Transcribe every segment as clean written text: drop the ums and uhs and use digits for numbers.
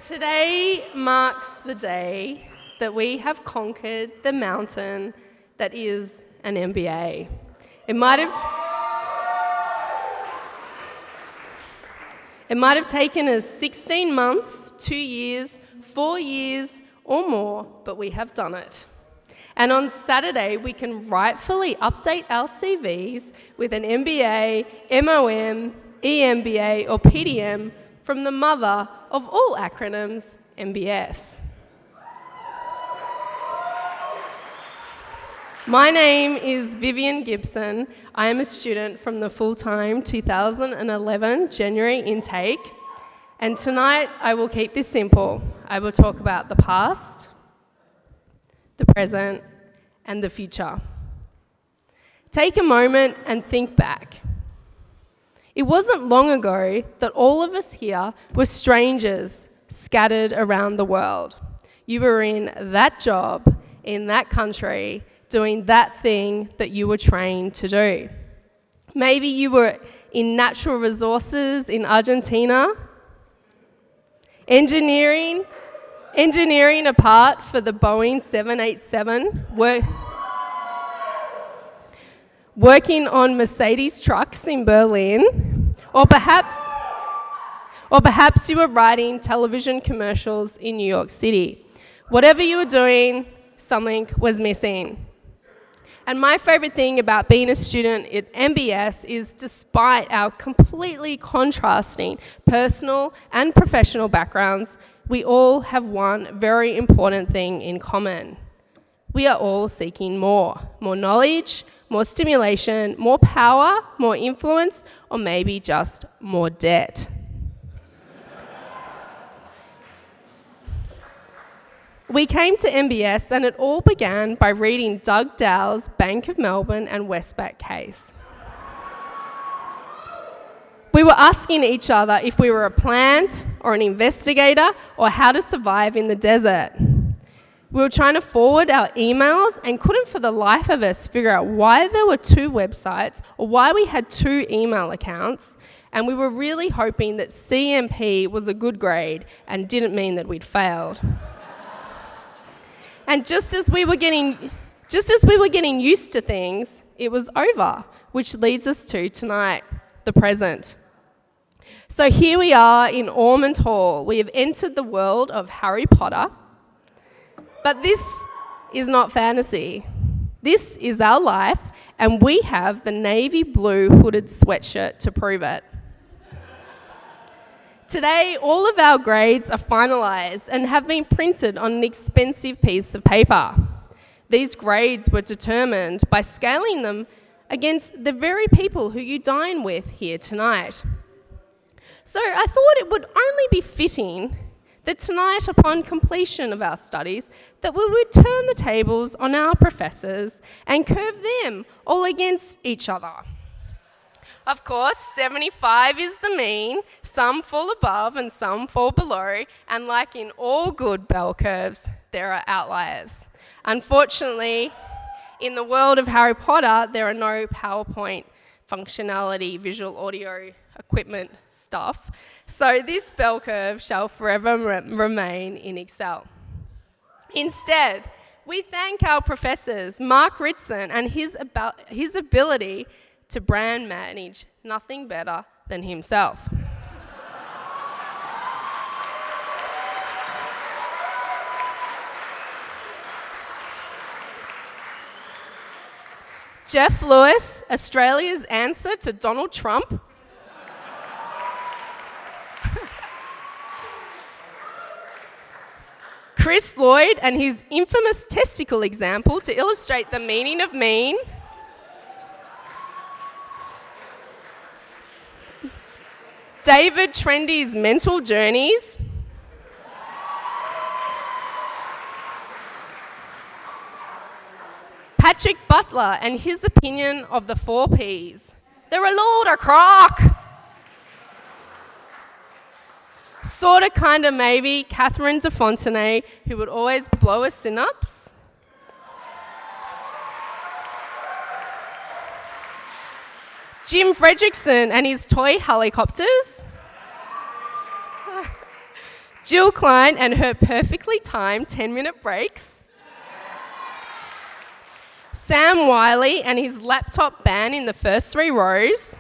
Today marks the day that we have conquered the mountain that is an MBA. It might have taken us 16 months, 2 years, 4 years, or more, but we have done it. And on Saturday, we can rightfully update our CVs with an MBA, MOM, EMBA, or PDM from the mother of all acronyms, MBS. My name is Vivian Gibson. I am a student from the full-time 2011 January intake. And tonight, I will keep this simple. I will talk about the past, the present, and the future. Take a moment and think back. It wasn't long ago that all of us here were strangers scattered around the world. You were in that job, in that country, doing that thing that you were trained to do. Maybe you were in natural resources in Argentina, engineering a part for the Boeing 787, working on Mercedes trucks in Berlin, or perhaps you were writing television commercials in New York City. Whatever you were doing, something was missing. And my favorite thing about being a student at MBS is despite our completely contrasting personal and professional backgrounds, we all have one very important thing in common. We are all seeking more knowledge, more stimulation, more power, more influence, or maybe just more debt. We came to MBS and it all began by reading Doug Dow's Bank of Melbourne and Westpac case. We were asking each other if we were a plant or an investigator or how to survive in the desert. We were trying to forward our emails and couldn't for the life of us figure out why there were 2 websites or why we had 2 email accounts, and we were really hoping that CMP was a good grade and didn't mean that we'd failed. And just as we were getting used to things, it was over, which leads us to tonight, the present. So here we are in Ormond Hall. We have entered the world of Harry Potter. But this is not fantasy. This is our life, and we have the navy blue hooded sweatshirt to prove it. Today, all of our grades are finalised and have been printed on an expensive piece of paper. These grades were determined by scaling them against the very people who you dine with here tonight. So I thought it would only be fitting that tonight, upon completion of our studies, that we would turn the tables on our professors and curve them all against each other. Of course, 75 is the mean, some fall above and some fall below, and like in all good bell curves, there are outliers. Unfortunately, in the world of Harry Potter, there are no PowerPoint functionality, visual audio equipment stuff. So this bell curve shall forever remain in Excel. Instead, we thank our professors, Mark Ritson, and his ability to brand manage nothing better than himself. Jeff Lewis, Australia's answer to Donald Trump. Chris Lloyd and his infamous testicle example to illustrate the meaning of mean. David Trendy's mental journeys. Patrick Butler and his opinion of the 4 Ps. They're a load of crock. Sorta, kinda, maybe, Catherine de Fontenay, who would always blow a synapse. Jim Fredrickson and his toy helicopters. Jill Klein and her perfectly timed 10-minute breaks. Sam Wiley and his laptop ban in the first 3 rows.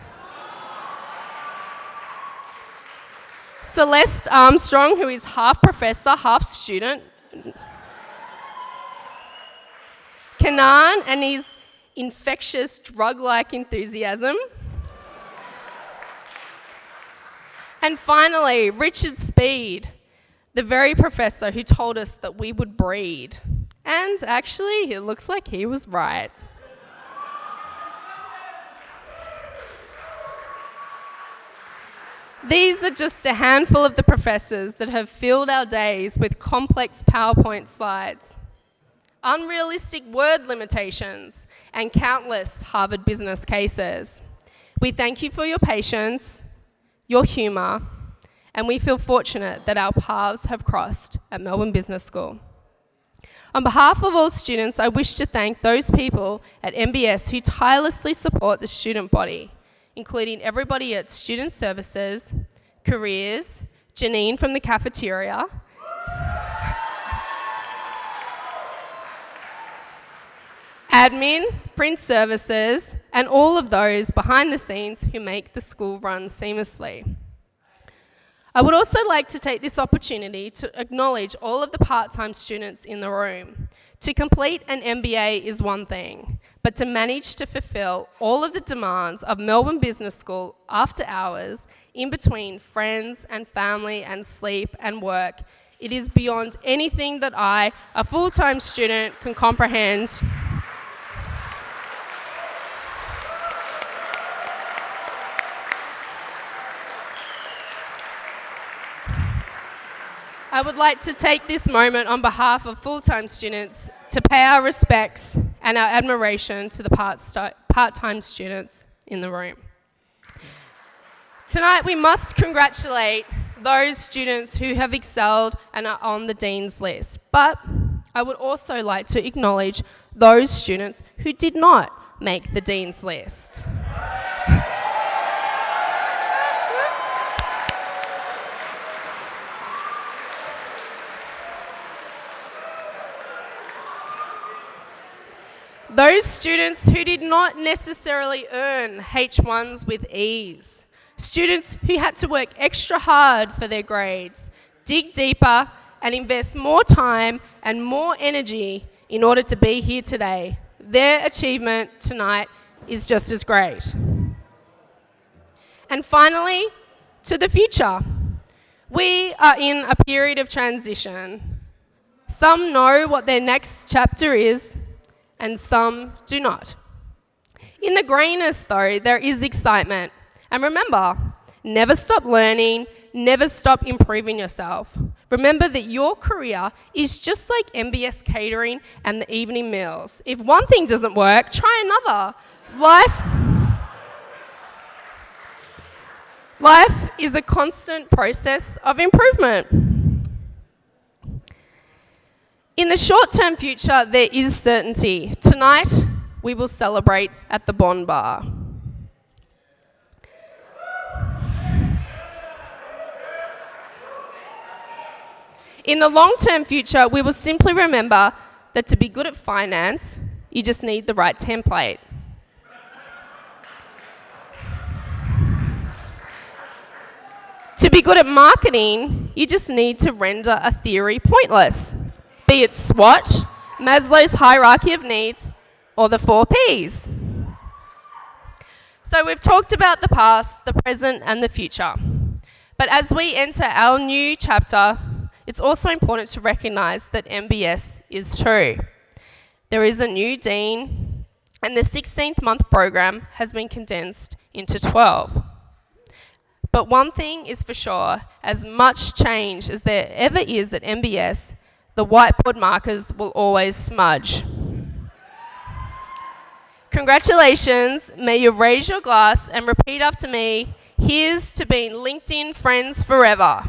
Celeste Armstrong, who is half professor, half student. Kanan and his infectious drug-like enthusiasm. And finally, Richard Speed, the very professor who told us that we would breed. And actually, it looks like he was right. These are just a handful of the professors that have filled our days with complex PowerPoint slides, unrealistic word limitations, and countless Harvard business cases. We thank you for your patience, your humour, and we feel fortunate that our paths have crossed at Melbourne Business School. On behalf of all students, I wish to thank those people at MBS who tirelessly support the student body, including everybody at Student Services, Careers, Janine from the cafeteria, Admin, Print Services, and all of those behind the scenes who make the school run seamlessly. I would also like to take this opportunity to acknowledge all of the part-time students in the room. To complete an MBA is one thing, but to manage to fulfill all of the demands of Melbourne Business School after hours, in between friends and family and sleep and work, it is beyond anything that I, a full-time student, can comprehend. I would like to take this moment on behalf of full-time students to pay our respects and our admiration to the part-time students in the room. Tonight we must congratulate those students who have excelled and are on the Dean's List, but I would also like to acknowledge those students who did not make the Dean's List. Those students who did not necessarily earn H1s with ease. Students who had to work extra hard for their grades, dig deeper, and invest more time and more energy in order to be here today. Their achievement tonight is just as great. And finally, to the future. We are in a period of transition. Some know what their next chapter is, and some do not. In the greyness, though, there is excitement. And remember, never stop learning, never stop improving yourself. Remember that your career is just like MBS catering and the evening meals. If one thing doesn't work, try another. Life is a constant process of improvement. In the short-term future, there is certainty. Tonight, we will celebrate at the Bond Bar. In the long-term future, we will simply remember that to be good at finance, you just need the right template. To be good at marketing, you just need to render a theory pointless. Be it SWOT, Maslow's hierarchy of needs, or the 4 Ps. So we've talked about the past, the present, and the future. But as we enter our new chapter, it's also important to recognise that MBS is true. There is a new dean, and the 16th month program has been condensed into 12. But one thing is for sure, as much change as there ever is at MBS, the whiteboard markers will always smudge. Congratulations, may you raise your glass and repeat after me, here's to being LinkedIn friends forever.